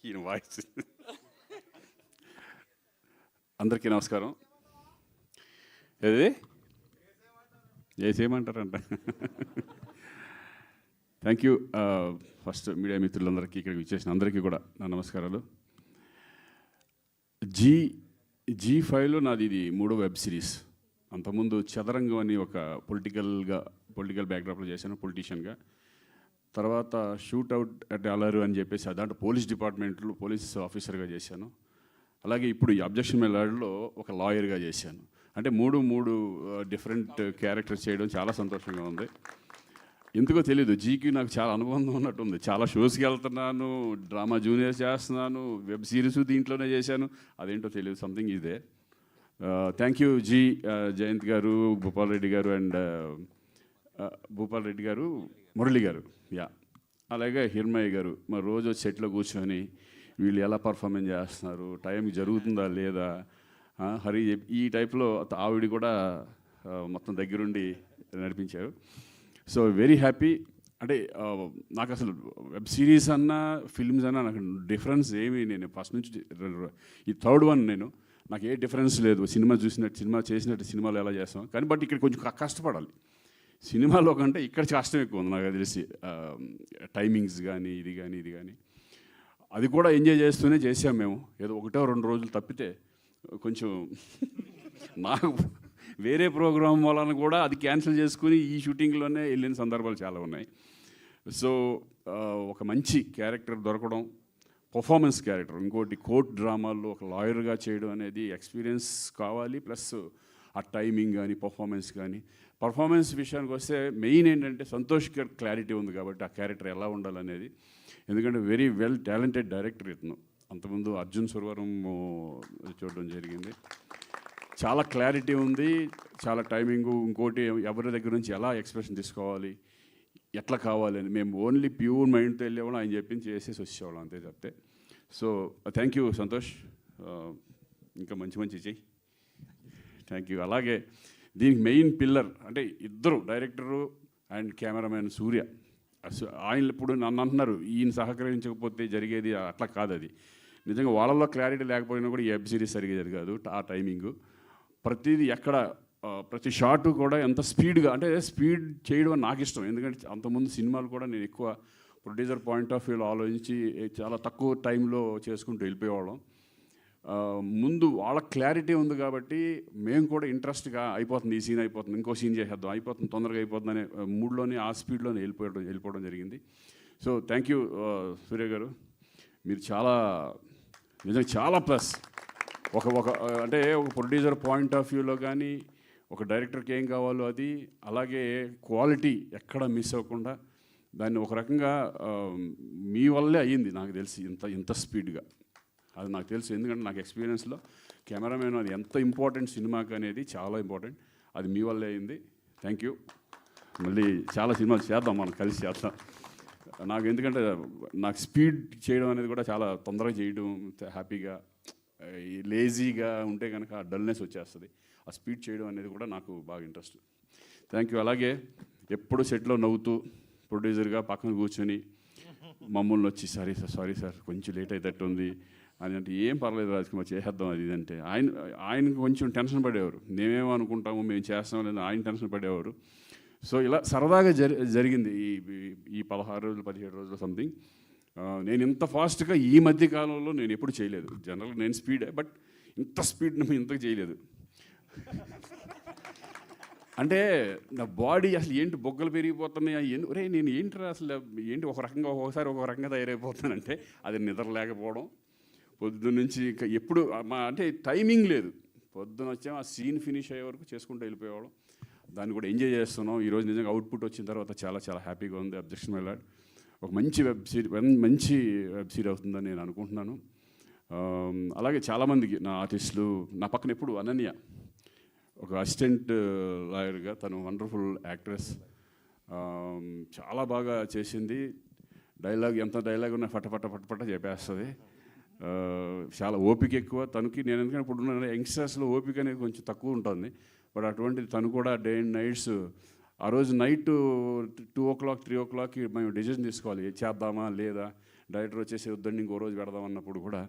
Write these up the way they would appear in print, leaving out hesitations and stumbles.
ఈయన వాయిస్. అందరికీ నమస్కారం. ఏది ఏసేయమంటారంట. Thank you. ఫస్ట్ మీడియా మిత్రులందరికీ, ఇక్కడికి విచ్చేసిన అందరికీ కూడా నా నమస్కారాలు. జీ5లో నాది ఇది 3వ వెబ్ సిరీస్. అంతకుముందు చదరంగం అని ఒక పొలిటికల్ బ్యాక్డ్రాప్లో చేశాను, పొలిటీషియన్గా. తర్వాత షూట్అవుట్ అట్ అలరు అని చెప్పేసి దాంట్లో పోలీస్ డిపార్ట్మెంట్లో పోలీస్ ఆఫీసర్గా చేశాను. అలాగే ఇప్పుడు ఈ అబ్జెక్షన్ మెలాడ్లో ఒక లాయర్గా చేశాను. అంటే మూడు డిఫరెంట్ క్యారెక్టర్స్ చేయడం చాలా సంతోషంగా ఉంది. ఎందుకో తెలీదు, జీకి నాకు చాలా అనుబంధం ఉన్నట్టుంది. చాలా షోస్కి వెళ్తున్నాను, డ్రామా జూనియర్స్ చేస్తున్నాను, వెబ్ సిరీస్ దీంట్లోనే చేశాను. అదేంటో తెలియదు, something is there. Thank you Jayanth garu, Bhupal Reddy గారు, మురళి గారు, యా, అలాగే హిర్మయ్య గారు. మరి రోజు సెట్లో కూర్చొని వీళ్ళు ఎలా పర్ఫార్మెన్స్ చేస్తున్నారు, టైంకి జరుగుతుందా లేదా, హరి ఈ టైప్లో ఆవిడ కూడా మొత్తం దగ్గరుండి నడిపించారు. So very happy. అంటే నాకు అసలు వెబ్ సిరీస్ అన్నా ఫిల్మ్స్ అన్నా నాకు డిఫరెన్స్ ఏమి, నేను ఫస్ట్ నుంచి ఈ థర్డ్ వన్ నాకు ఏ డిఫరెన్స్ లేదు. సినిమా చేసినట్టు సినిమాలు ఎలా చేస్తాం కానీ, బట్ ఇక్కడ కొంచెం కష్టపడాలి. సినిమాలో కంటే ఇక్కడ కష్టం ఎక్కువ ఉంది నాకు తెలిసి. టైమింగ్స్ కానీ ఇది కానీ అది కూడా ఎంజాయ్ చేస్తూనే చేసాం మేము. ఏదో 1-2 రోజులు తప్పితే కొంచెం నాకు వేరే ప్రోగ్రాం వలన కూడా అది క్యాన్సిల్ చేసుకుని ఈ షూటింగ్లోనే వెళ్ళిన సందర్భాలు చాలా ఉన్నాయి. సో ఒక మంచి క్యారెక్టర్ దొరకడం, పర్ఫార్మెన్స్ క్యారెక్టర్, ఇంకోటి కోర్ట్ డ్రామాల్లో ఒక లాయర్గా చేయడం అనేది ఎక్స్పీరియన్స్ కావాలి. ప్లస్ ఆ టైమింగ్ కానీ పర్ఫార్మెన్స్ విషయానికి వస్తే మెయిన్ ఏంటంటే సంతోష్ గారి క్లారిటీ ఉంది కాబట్టి ఆ క్యారెక్టర్ ఎలా ఉండాలనేది. ఎందుకంటే వెరీ వెల్ టాలెంటెడ్ డైరెక్టర్ ఇతను. అంతకుముందు అర్జున్ సురవరం చూడడం జరిగింది. చాలా క్లారిటీ ఉంది, చాలా టైమింగు. ఇంకోటి ఎవరి దగ్గర నుంచి ఎలా ఎక్స్ప్రెషన్ తీసుకోవాలి, ఎట్లా కావాలని మేము ఓన్లీ ప్యూర్ మైండ్తో వెళ్ళేవాళ్ళం. ఆయన చెప్పింది చేసేసి వచ్చేవాళ్ళం అంతే చెప్తే. సో థ్యాంక్ యూ సంతోష్, ఇంకా మంచి చెయ్యి. Thank you. అలాగే దీనికి మెయిన్ పిల్లర్ అంటే ఇద్దరు, డైరెక్టరు అండ్ కెమెరామెన్ సూర్య. ఆయన ఇప్పుడు నన్ను అంటున్నారు ఈయన సహకరించకపోతే జరిగేది, అట్లా కాదు అది. నిజంగా వాళ్ళలో క్లారిటీ లేకపోయినా కూడా ఈ వెబ్ సిరీస్ సరిగ్గా జరగదు. ఆ టైమింగు ప్రతిదీ ఎక్కడ ప్రతి షాటు కూడా ఎంత స్పీడ్గా, అంటే స్పీడ్ చేయడం నాకు ఇష్టం. ఎందుకంటే అంతకుముందు సినిమాలు కూడా నేను ఎక్కువ ప్రొడ్యూసర్ పాయింట్ ఆఫ్ వ్యూలో ఆలోచించి చాలా తక్కువ టైంలో చేసుకుంటూ వెళ్ళిపోయేవాళ్ళం. ముందు వాళ్ళ క్లారిటీ ఉంది కాబట్టి మేము కూడా ఇంట్రెస్ట్గా అయిపోతుంది, ఈ సీన్ అయిపోతుంది, ఇంకో సీన్ చేసేద్దాం, అయిపోతుంది, తొందరగా అయిపోతుంది అనే మూడ్లోనే ఆ స్పీడ్లోనే వెళ్ళిపోవడం జరిగింది. సో థ్యాంక్ యూ సూర్య గారు. మీరు నిజంగా చాలా ప్లస్. అంటే ఒక ప్రొడ్యూసర్ పాయింట్ ఆఫ్ వ్యూలో కానీ ఒక డైరెక్టర్కి ఏం కావాలో అది, అలాగే క్వాలిటీ ఎక్కడ మిస్ అవ్వకుండా దాన్ని ఒక రకంగా మీ వల్లే అయ్యింది నాకు తెలిసి ఇంత స్పీడ్గా. అది నాకు తెలుసు, ఎందుకంటే నాకు ఎక్స్పీరియన్స్లో కెమెరామెన్ అది ఎంత ఇంపార్టెంట్ సినిమాకి అనేది చాలా ఇంపార్టెంట్. అది మీ వల్లే అయింది. Thank you. మళ్ళీ చాలా సినిమాలు చేద్దాం, మనం కలిసి చేద్దాం. ఎందుకంటే నాకు స్పీడ్ చేయడం అనేది కూడా చాలా తొందరగా చేయడం, హ్యాపీగా. లేజీగా ఉంటే కనుక ఆ డల్నెస్ వచ్చేస్తుంది. ఆ స్పీడ్ చేయడం అనేది కూడా నాకు బాగా ఇంట్రెస్ట్. Thank you. అలాగే ఎప్పుడు సెట్లో నవ్వుతూ ప్రొడ్యూసర్గా పక్కన కూర్చొని మమ్మల్ని వచ్చి సారీ సార్ కొంచెం లేట్ అయ్యేటట్టు ఉంది అని అంటే, ఏం పర్లేదు రాజ్కుమార్ చేసేద్దాం అది ఇదంటే ఆయన కొంచెం టెన్షన్ పడేవారు. మేమేమో అనుకుంటాము, మేము చేస్తాం లేదా ఆయన టెన్షన్ పడేవారు. సో ఇలా సరదాగా జరిగింది ఈ 16-17 రోజులు సంథింగ్. నేను ఇంత ఫాస్ట్గా ఈ మధ్య కాలంలో నేను ఎప్పుడు చేయలేదు. జనరల్గా నేను స్పీడే, బట్ ఇంత స్పీడ్ నేను ఇంతకు చేయలేదు. అంటే నా బాడీ అసలు ఏంటి బొగ్గలు పెరిగిపోతున్నాయి, నేను ఏంటి అసలు ఏంటి ఒకసారి ఒక రకంగా తయారైపోతానంటే అది నిద్ర లేకపోవడం. పొద్దున్న నుంచి ఇంకా ఎప్పుడు అంటే టైమింగ్ లేదు. పొద్దున వచ్చాము, ఆ సీన్ ఫినిష్ అయ్యే వరకు చేసుకుంటూ వెళ్ళిపోయేవాళ్ళం. దాన్ని కూడా ఎంజాయ్ చేస్తున్నాం. ఈరోజు నిజంగా అవుట్పుట్ వచ్చిన తర్వాత చాలా హ్యాపీగా ఉంది. అబ్జెక్షన్ మెలాడ్ ఒక మంచి వెబ్ సిరీస్ అవుతుందని నేను అనుకుంటున్నాను. అలాగే చాలామందికి నా ఆర్టిస్టులు, నా పక్కన ఎప్పుడు అనన్య ఒక అసిస్టెంట్ లాయర్గా, తను వండర్ఫుల్ యాక్ట్రెస్, చాలా బాగా చేసింది. ఎంత డైలాగ్ ఉన్నా ఫట చెప్పేస్తుంది. చాలా ఓపిక ఎక్కువ తనకి. నేను ఎందుకంటే ఇప్పుడు యంగ్స్టర్స్లో ఓపిక అనేది కొంచెం తక్కువ ఉంటుంది. బట్ అటువంటిది తను కూడా డే అండ్ నైట్స్. ఆ రోజు నైట్ 2 o'clock 3 o'clock మేము డిసిజన్ తీసుకోవాలి, చేద్దామా లేదా. డైరెక్టర్ వచ్చేసి వద్దండి ఇంకో రోజు పెడదాం అన్నప్పుడు కూడా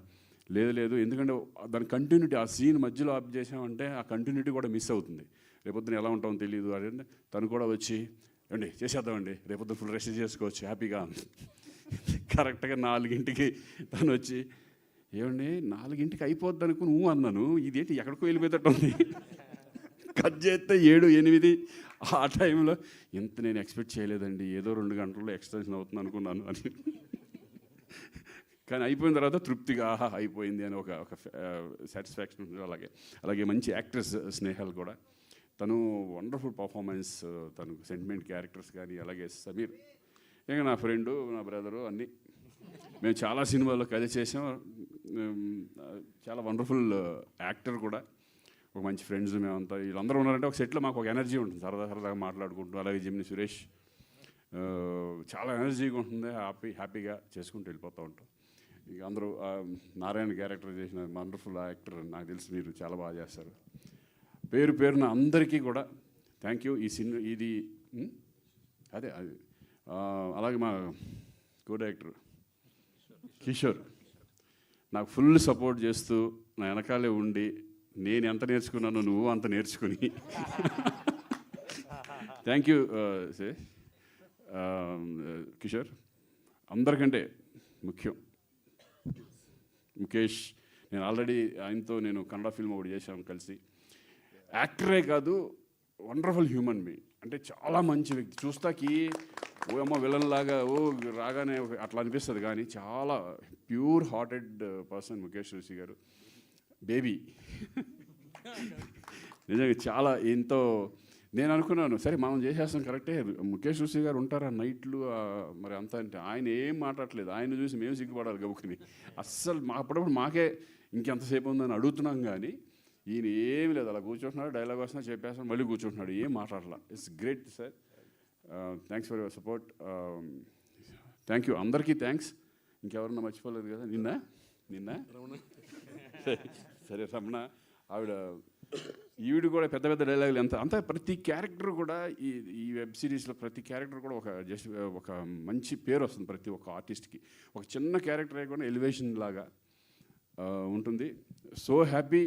లేదు ఎందుకంటే దాని కంటిన్యూటీ ఆ సీన్ మధ్యలో ఆఫ్ చేసామంటే ఆ కంటిన్యూటీ కూడా మిస్ అవుతుంది. రేపొద్దున ఎలా ఉంటామో తెలియదు అని తను కూడా వచ్చి అండి చేసేద్దామండి రేపొద్దున ఫుల్ రెస్ట్ చేసుకోవచ్చు హ్యాపీగా. కరెక్ట్గా 4కి తను వచ్చి ఏమండి 4కి అయిపోద్ది అనుకుని నువ్వు అన్నాను, ఇదేంటి ఎక్కడికో వెళ్ళిపోయేటట్టు ఉంది. కట్ చేస్తే 7, 8 ఆ టైంలో ఇంత నేను ఎక్స్పెక్ట్ చేయలేదండి, ఏదో 2 గంటల్లో ఎక్స్టెన్షన్ అవుతుంది అనుకున్నాను అని. కానీ అయిపోయిన తర్వాత తృప్తిగా ఆహా అయిపోయింది అని ఒక సాటిస్ఫాక్షన్ ఉంటుంది. అలాగే మంచి యాక్ట్రెస్ స్నేహల్ కూడా, తను వండర్ఫుల్ పర్ఫార్మెన్స్, తను సెంటిమెంట్ క్యారెక్టర్స్ కానీ, అలాగే సమీర్ ఇంకా నా ఫ్రెండు నా బ్రదరు అన్నీ. మేము చాలా సినిమాల్లో కలిసి చేసాం. చాలా వండర్ఫుల్ యాక్టర్ కూడా, ఒక మంచి ఫ్రెండ్స్ మేమంతా. వీళ్ళందరూ ఉన్నారంటే ఒక సెట్లో మాకు ఒక ఎనర్జీ ఉంటుంది, సరదాగా మాట్లాడుకుంటూ. అలాగే జెమిని సురేష్ చాలా ఎనర్జీగా ఉంటుంది, హ్యాపీగా చేసుకుంటూ వెళ్ళిపోతూ ఉంటాం. ఇక అందరూ నారాయణ క్యారెక్టర్ చేసిన వండర్ఫుల్ యాక్టర్, నాకు తెలిసి మీరు చాలా బాగా చేస్తారు. పేరున అందరికీ కూడా థ్యాంక్ యూ. ఈ సినిమా ఇది అదే అలాగే మా కో డైరెక్టర్ కిషోర్ నాకు ఫుల్ సపోర్ట్ చేస్తూ నా వెనకాలే ఉండి, నేను ఎంత నేర్చుకున్నానో నువ్వు అంత నేర్చుకుని థ్యాంక్ యూ కిషోర్. అందరికంటే ముఖ్యం ముఖేష్. నేను ఆల్రెడీ ఆయనతో కన్నడ ఫిల్మ్ ఒకటి చేశాను కలిసి. యాక్టరే కాదు, వండర్ఫుల్ హ్యూమన్ బీయింగ్. అంటే చాలా మంచి వ్యక్తి. చూస్తాకి ఓ అమ్మ విలన్ లాగా రాగానే అట్లా అనిపిస్తుంది, కానీ చాలా ప్యూర్ హార్టెడ్ పర్సన్ ముఖేష్ ఋషి గారు. బేబీ నిజంగా చాలా ఎంతో. నేను అనుకున్నాను సరే మనం చేసేస్తాం కరెక్టే, ముఖేష్ ఋషి గారు ఉంటారా నైట్లు మరి అంతా అంటే, ఆయన ఏం మాట్లాడలేదు. ఆయన చూసి మేము సిగ్గుపడాలి గబుకుని. అస్సలు అప్పుడప్పుడు మాకే ఇంకెంతసేపు ఉందని అడుగుతున్నాం, కానీ ఈయన ఏమి లేదు, అలా కూర్చుంటున్నాడు, డైలాగ్ వస్తున్నా చెప్పేస్తాను, మళ్ళీ కూర్చుంటున్నాడు, ఏం మాట్లాడాల. It's great sir. Thanks for your support. Thank you అందరికీ థ్యాంక్స్. ఇంకెవరన్నా మర్చిపోలేదు కదా? నిన్న సరే రమణ ఆవిడ ఈవిడ కూడా పెద్ద డైలాగులు అంతా ప్రతి క్యారెక్టర్ కూడా ఈ వెబ్ సిరీస్లో ప్రతి క్యారెక్టర్ కూడా ఒక మంచి పేరు వస్తుంది ప్రతి ఒక్క ఆర్టిస్ట్కి. ఒక చిన్న క్యారెక్టర్ కూడా ఎలివేషన్ లాగా ఉంటుంది. So happy